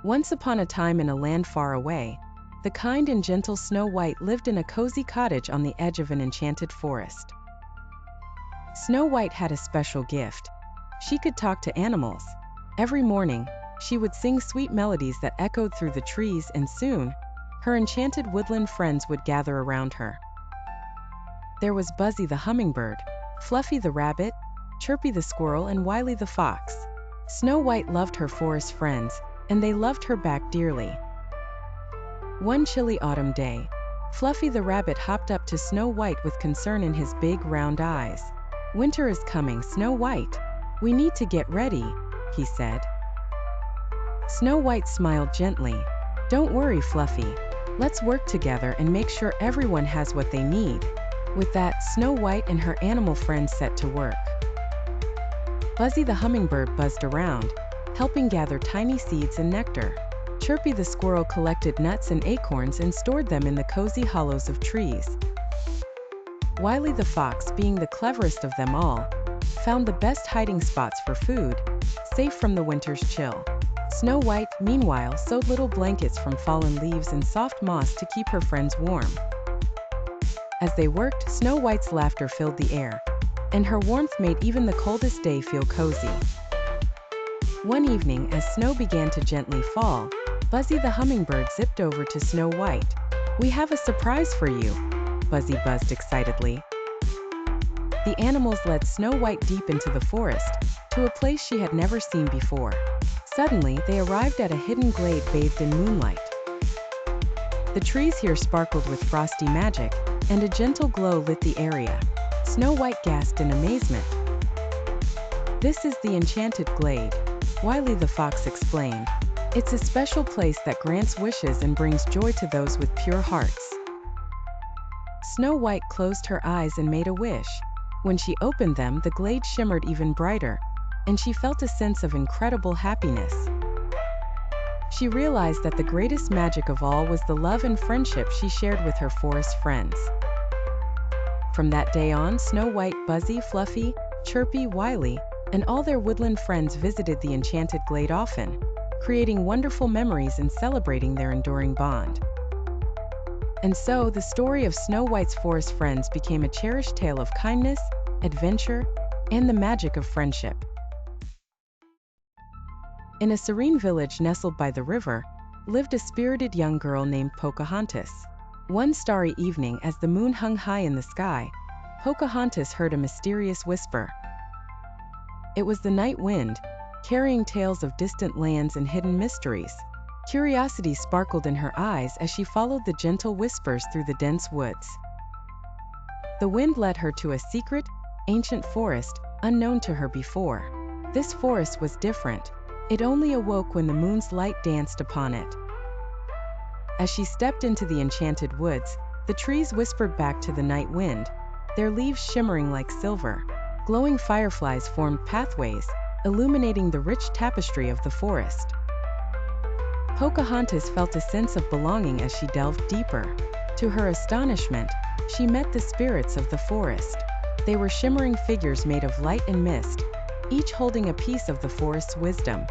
Once upon a time in a land far away, the kind and gentle Snow White lived in a cozy cottage on the edge of an enchanted forest. Snow White had a special gift. She could talk to animals. Every morning, she would sing sweet melodies that echoed through the trees, and soon, her enchanted woodland friends would gather around her. There was Buzzy the hummingbird, Fluffy the rabbit, Chirpy the squirrel, and Wily the fox. Snow White loved her forest friends, and they loved her back dearly. One chilly autumn day, Fluffy the rabbit hopped up to Snow White with concern in his big round eyes. "Winter is coming, Snow White. We need to get ready," he said. Snow White smiled gently. "Don't worry, Fluffy. Let's work together and make sure everyone has what they need." With that, Snow White and her animal friends set to work. Buzzy the hummingbird buzzed around, helping gather tiny seeds and nectar. Chirpy the squirrel collected nuts and acorns and stored them in the cozy hollows of trees. Wily the fox, being the cleverest of them all, found the best hiding spots for food, safe from the winter's chill. Snow White, meanwhile, sewed little blankets from fallen leaves and soft moss to keep her friends warm. As they worked, Snow White's laughter filled the air, and her warmth made even the coldest day feel cozy. One evening, as snow began to gently fall, Buzzy the hummingbird zipped over to Snow White. "We have a surprise for you," Buzzy buzzed excitedly. The animals led Snow White deep into the forest, to a place she had never seen before. Suddenly, they arrived at a hidden glade bathed in moonlight. The trees here sparkled with frosty magic, and a gentle glow lit the area. Snow White gasped in amazement. "This is the enchanted glade," Wily the fox explained. "It's a special place that grants wishes and brings joy to those with pure hearts." Snow White closed her eyes and made a wish. When she opened them, the glade shimmered even brighter, and she felt a sense of incredible happiness. She realized that the greatest magic of all was the love and friendship she shared with her forest friends. From that day on, Snow White, Buzzy, Fluffy, Chirpy, Wily, and all their woodland friends visited the enchanted glade often, creating wonderful memories and celebrating their enduring bond. And so, the story of Snow White's forest friends became a cherished tale of kindness, adventure, and the magic of friendship. In a serene village nestled by the river, lived a spirited young girl named Pocahontas. One starry evening, as the moon hung high in the sky, Pocahontas heard a mysterious whisper. It was the night wind, carrying tales of distant lands and hidden mysteries. Curiosity sparkled in her eyes as she followed the gentle whispers through the dense woods. The wind led her to a secret, ancient forest, unknown to her before. This forest was different. It only awoke when the moon's light danced upon it. As she stepped into the enchanted woods, the trees whispered back to the night wind, their leaves shimmering like silver. Glowing fireflies formed pathways, illuminating the rich tapestry of the forest. Pocahontas felt a sense of belonging as she delved deeper. To her astonishment, she met the spirits of the forest. They were shimmering figures made of light and mist, each holding a piece of the forest's wisdom.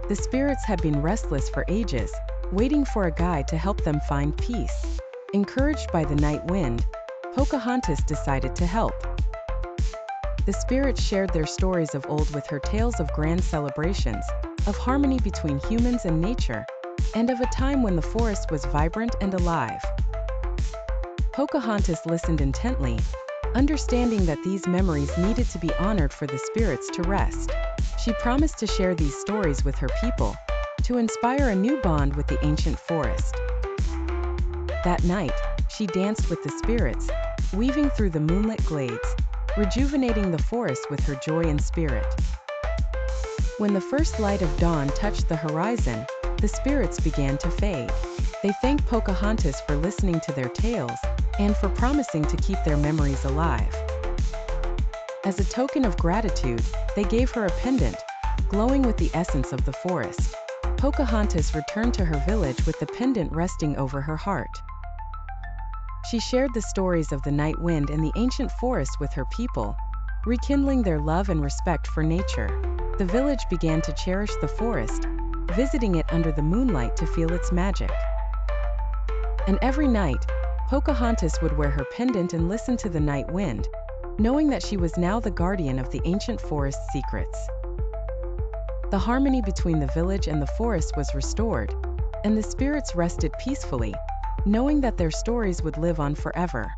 The spirits had been restless for ages, waiting for a guide to help them find peace. Encouraged by the night wind, Pocahontas decided to help. The spirits shared their stories of old with her, tales of grand celebrations, of harmony between humans and nature, and of a time when the forest was vibrant and alive. Pocahontas listened intently, understanding that these memories needed to be honored for the spirits to rest. She promised to share these stories with her people, to inspire a new bond with the ancient forest. That night, she danced with the spirits, weaving through the moonlit glades, rejuvenating the forest with her joy and spirit. When the first light of dawn touched the horizon, the spirits began to fade. They thanked Pocahontas for listening to their tales, and for promising to keep their memories alive. As a token of gratitude, they gave her a pendant, glowing with the essence of the forest. Pocahontas returned to her village with the pendant resting over her heart. She shared the stories of the night wind and the ancient forest with her people, rekindling their love and respect for nature. The village began to cherish the forest, visiting it under the moonlight to feel its magic. And every night, Pocahontas would wear her pendant and listen to the night wind, knowing that she was now the guardian of the ancient forest's secrets. The harmony between the village and the forest was restored, and the spirits rested peacefully, knowing that their stories would live on forever.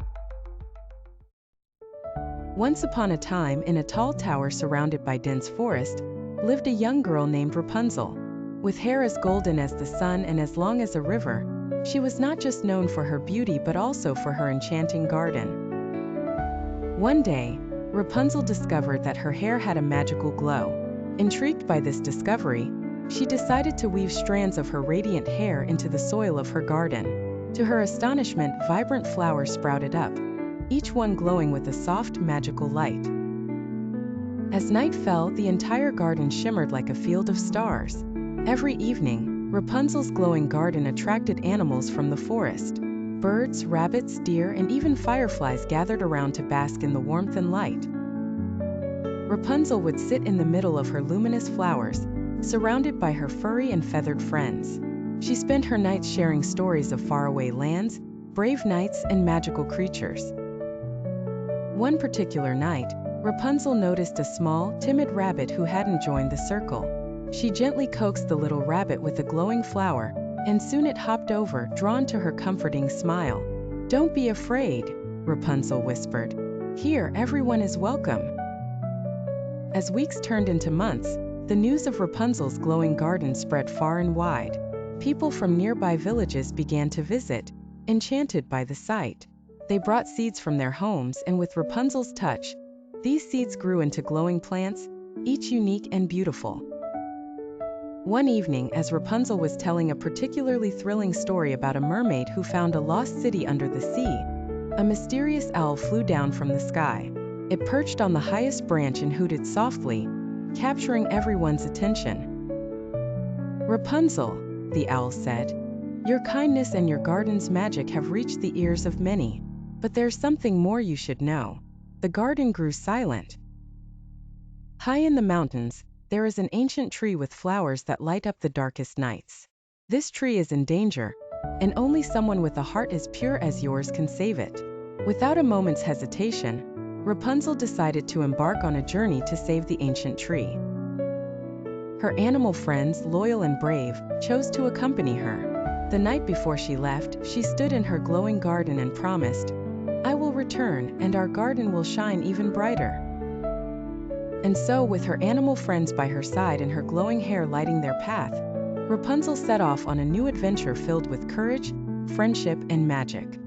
Once upon a time, in a tall tower surrounded by dense forest, lived a young girl named Rapunzel. With hair as golden as the sun and as long as a river, she was not just known for her beauty but also for her enchanting garden. One day, Rapunzel discovered that her hair had a magical glow. Intrigued by this discovery, she decided to weave strands of her radiant hair into the soil of her garden. To her astonishment, vibrant flowers sprouted up, each one glowing with a soft, magical light. As night fell, the entire garden shimmered like a field of stars. Every evening, Rapunzel's glowing garden attracted animals from the forest. Birds, rabbits, deer, and even fireflies gathered around to bask in the warmth and light. Rapunzel would sit in the middle of her luminous flowers, surrounded by her furry and feathered friends. She spent her nights sharing stories of faraway lands, brave knights, and magical creatures. One particular night, Rapunzel noticed a small, timid rabbit who hadn't joined the circle. She gently coaxed the little rabbit with a glowing flower, and soon it hopped over, drawn to her comforting smile. "Don't be afraid," Rapunzel whispered. "Here, everyone is welcome." As weeks turned into months, the news of Rapunzel's glowing garden spread far and wide. People from nearby villages began to visit, enchanted by the sight. They brought seeds from their homes, and with Rapunzel's touch, these seeds grew into glowing plants, each unique and beautiful. One evening, as Rapunzel was telling a particularly thrilling story about a mermaid who found a lost city under the sea, a mysterious owl flew down from the sky. It perched on the highest branch and hooted softly, capturing everyone's attention. "Rapunzel," the owl said, "your kindness and your garden's magic have reached the ears of many. But there's something more you should know." The garden grew silent. "High in the mountains, there is an ancient tree with flowers that light up the darkest nights. This tree is in danger, and only someone with a heart as pure as yours can save it." Without a moment's hesitation, Rapunzel decided to embark on a journey to save the ancient tree. Her animal friends, loyal and brave, chose to accompany her. The night before she left, she stood in her glowing garden and promised, "I will return, and our garden will shine even brighter." And so, with her animal friends by her side and her glowing hair lighting their path, Rapunzel set off on a new adventure filled with courage, friendship, and magic.